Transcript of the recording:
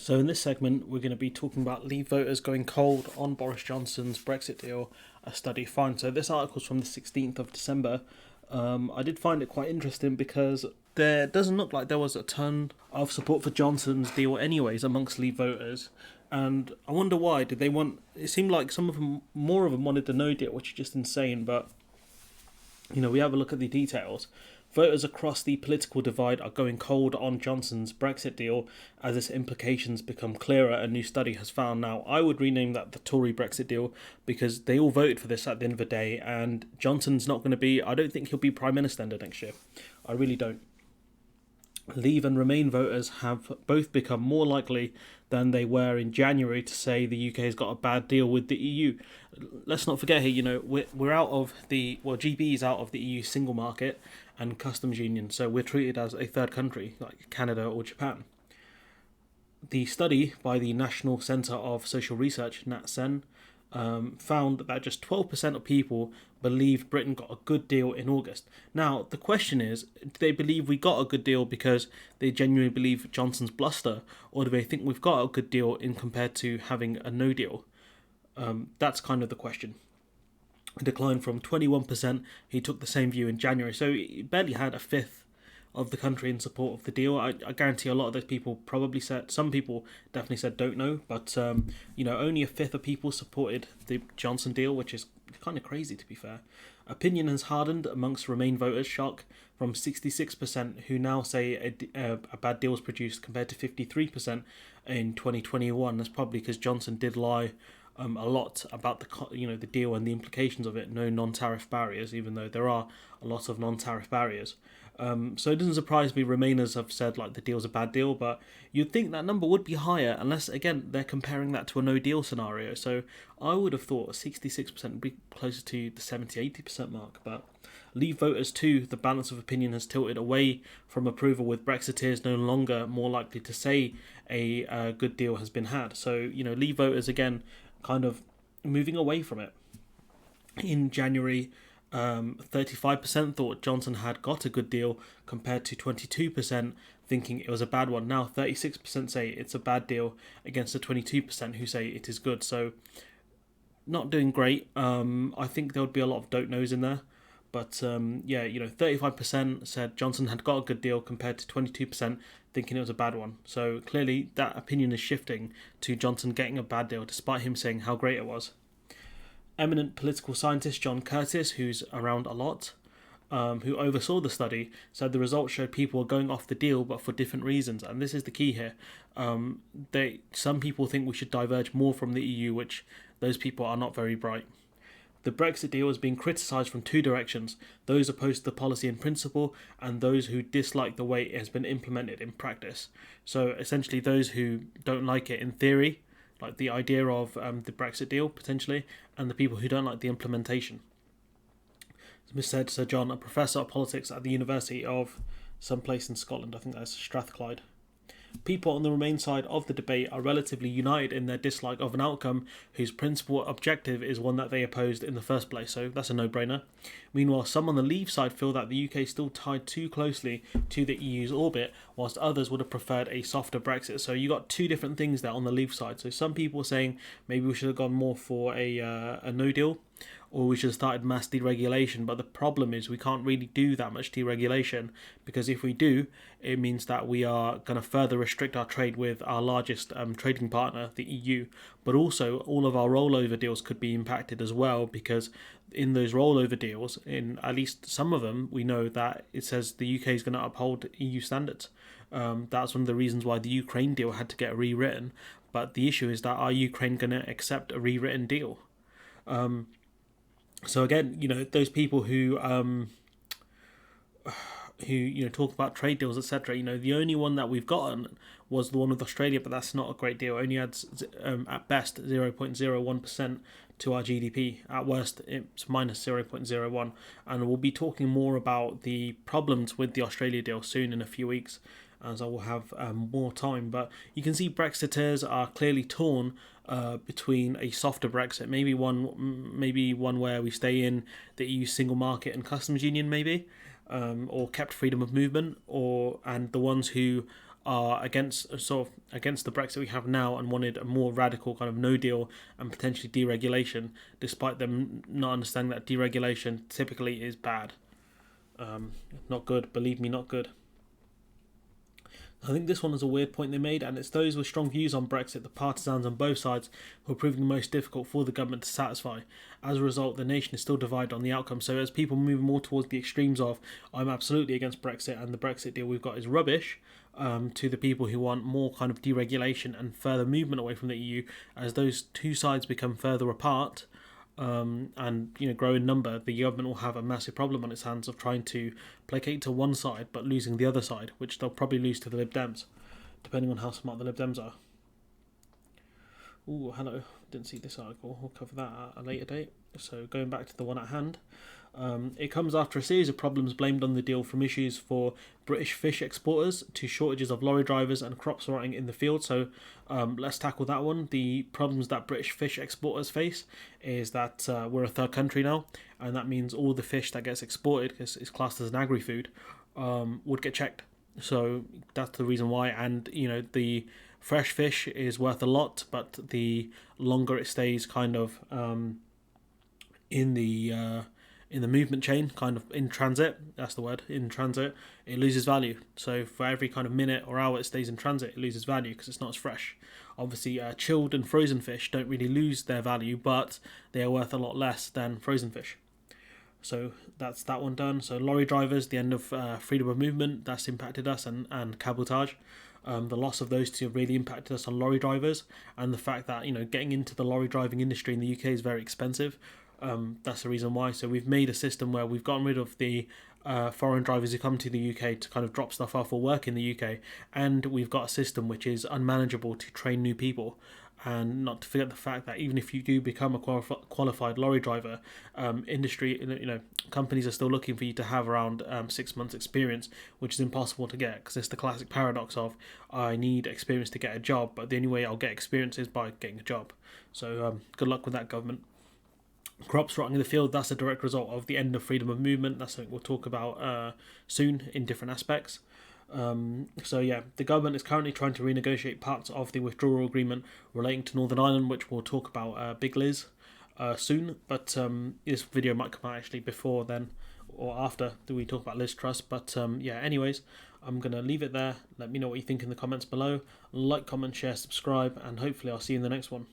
So in this segment, we're going to be talking about Leave voters going cold on Boris Johnson's Brexit deal, a study found. So this article is from the 16th of December. I did find it quite interesting because there doesn't look like there was a ton of support for Johnson's deal anyways amongst Leave voters. And I wonder why. Did they want... It seemed like some of them, more of them wanted the no deal, which is just insane. But, we have a look at the details. Voters across the political divide are going cold on Johnson's Brexit deal as its implications become clearer, a new study has found. Now, I would rename that the Tory Brexit deal because they all voted for this at the end of the day, and Johnson's not going to be... I don't think he'll be Prime Minister next year. I really don't. Leave and Remain voters have both become more likely than they were in January to say the UK has got a bad deal with the EU. Let's not forget here, we're out of the... Well, GB is out of the EU single market and customs union, so we're treated as a third country, like Canada or Japan. The study by the National Centre of Social Research, NatCen, found that just 12% of people believed Britain got a good deal in August. Now, the question is, do they believe we got a good deal because they genuinely believe Johnson's bluster, or do they think we've got a good deal in compared to having a no deal? That's kind of the question. A decline from 21%, he took the same view in January, so he barely had a fifth of the country in support of the deal. I guarantee a lot of those people probably said, some people definitely said don't know, but only a fifth of people supported the Johnson deal, which is kind of crazy to be fair. Opinion has hardened amongst Remain voters, shock from 66% who now say a bad deal was produced compared to 53% in 2021. That's probably because Johnson did lie a lot about the deal and the implications of it. No non-tariff barriers, even though there are a lot of non-tariff barriers. So it doesn't surprise me Remainers have said like the deal's a bad deal, but you'd think that number would be higher unless, again, they're comparing that to a no-deal scenario. So I would have thought 66% would be closer to the 70-80% mark, but Leave voters too, the balance of opinion has tilted away from approval, with Brexiteers no longer more likely to say a good deal has been had. So, Leave voters, again, kind of moving away from it. In January, 35% thought Johnson had got a good deal compared to 22% thinking it was a bad one. Now 36% say it's a bad deal against the 22% who say it is good. So not doing great. I think there would be a lot of don't knows in there. But 35% said Johnson had got a good deal compared to 22% thinking it was a bad one. So clearly that opinion is shifting to Johnson getting a bad deal despite him saying how great it was. Eminent political scientist John Curtis, who's around a lot, who oversaw the study, said the results showed people were going off the deal but for different reasons. And this is the key here. Some people think we should diverge more from the EU, which those people are not very bright. The Brexit deal is being criticised from two directions: those opposed to the policy in principle and those who dislike the way it has been implemented in practice. So essentially those who don't like it in theory, like the idea of the Brexit deal potentially, and the people who don't like the implementation. As said Sir John, a professor of politics at the University of some place in Scotland, I think that's Strathclyde. People on the Remain side of the debate are relatively united in their dislike of an outcome whose principal objective is one that they opposed in the first place, so that's a no-brainer. Meanwhile, some on the Leave side feel that the UK is still tied too closely to the EU's orbit, whilst others would have preferred a softer Brexit. So you got two different things there on the Leave side. So some people are saying maybe we should have gone more for a no-deal, or we should have started mass deregulation. But the problem is we can't really do that much deregulation, because if we do, it means that we are going to further restrict our trade with our largest trading partner, the EU. But also all of our rollover deals could be impacted as well, because in those rollover deals, in at least some of them, we know that it says the UK is going to uphold EU standards. That's one of the reasons why the Ukraine deal had to get rewritten. But the issue is that are Ukraine going to accept a rewritten deal? So again, those people who talk about trade deals, etc. The only one that we've gotten was the one with Australia, but that's not a great deal. It only adds at best 0.01% to our GDP. At worst, it's minus 0.01. And we'll be talking more about the problems with the Australia deal soon in a few weeks, as I will have more time. But you can see Brexiteers are clearly torn between a softer Brexit, maybe one where we stay in the EU single market and customs union, maybe, or kept freedom of movement, and the ones who are against the Brexit we have now and wanted a more radical kind of no deal and potentially deregulation, despite them not understanding that deregulation typically is bad. Not good, believe me, not good. I think this one is a weird point they made, and it's those with strong views on Brexit, the partisans on both sides, who are proving the most difficult for the government to satisfy. As a result, the nation is still divided on the outcome. So as people move more towards the extremes of, I'm absolutely against Brexit and the Brexit deal we've got is rubbish, to the people who want more kind of deregulation and further movement away from the EU, as those two sides become further apart, and grow in number, the government will have a massive problem on its hands of trying to placate to one side but losing the other side, which they'll probably lose to the Lib Dems, depending on how smart the Lib Dems are. Ooh, hello. Didn't see this article. We'll cover that at a later date. So going back to the one at hand. It comes after a series of problems blamed on the deal, from issues for British fish exporters to shortages of lorry drivers and crops rotting in the field. So let's tackle that one. The problems that British fish exporters face is that we're a third country now, and that means all the fish that gets exported, because it's classed as an agri-food, would get checked. So that's the reason why. And the fresh fish is worth a lot, but the longer it stays kind of in the movement chain, kind of in transit, that's the word, in transit, it loses value. So for every kind of minute or hour it stays in transit, it loses value because it's not as fresh. Obviously, chilled and frozen fish don't really lose their value, but they are worth a lot less than frozen fish. So that's that one done. So lorry drivers, the end of freedom of movement, that's impacted us, and cabotage. The loss of those two really impacted us on lorry drivers, and the fact that getting into the lorry driving industry in the UK is very expensive. That's the reason why. So we've made a system where we've gotten rid of the foreign drivers who come to the UK to kind of drop stuff off or work in the UK, and we've got a system which is unmanageable to train new people. And not to forget the fact that even if you do become a qualified lorry driver, companies are still looking for you to have around 6 months experience, which is impossible to get, because it's the classic paradox of, I need experience to get a job, but the only way I'll get experience is by getting a job. So good luck with that, government. Crops rotting in the field, that's a direct result of the end of freedom of movement. That's something we'll talk about soon in different aspects. The government is currently trying to renegotiate parts of the withdrawal agreement relating to Northern Ireland, which we'll talk about Big Liz soon. But this video might come out actually before then or after we talk about Liz Truss. But anyways, I'm going to leave it there. Let me know what you think in the comments below. Like, comment, share, subscribe, and hopefully I'll see you in the next one.